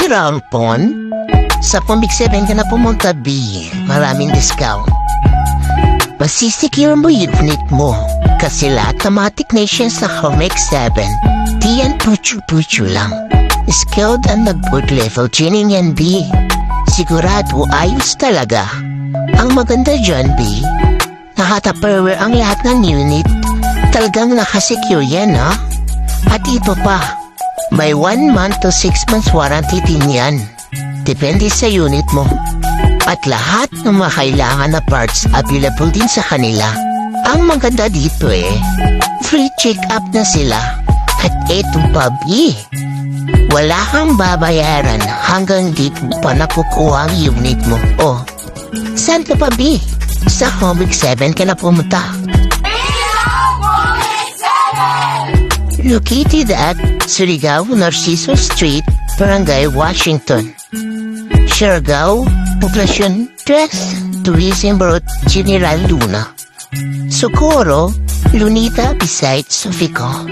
Rampon? Sa Comic 7 ka na pumunta, B. Maraming discount. Masisecure mo yung unit mo. Kasi lahat ng mga technicians sa Comic 7, di yan puchu-puchu lang. Skilled and nag-board level training yan, B. Sigurado ayos talaga. Ang maganda dyan, B, nakataperware ang lahat ng unit. Talagang nakasecure yan, ha? At ito pa, may 1 month to 6 months warranty din yan. Depende sa unit mo. At lahat ng mga kailangan na parts available din sa kanila. Ang maganda dito free check-up na sila. At eto pa, B, wala kang babayaran hanggang di mo pa nakukuha ang unit mo. Oh, saan ka pa, B? Sa Comic 7 ka na pumunta. Located at Surigao, Narciso Street, Barangay Washington, Siargao, Poblacion 3, Tourism Road, General Luna, Socorro, Lunita, beside Sofico.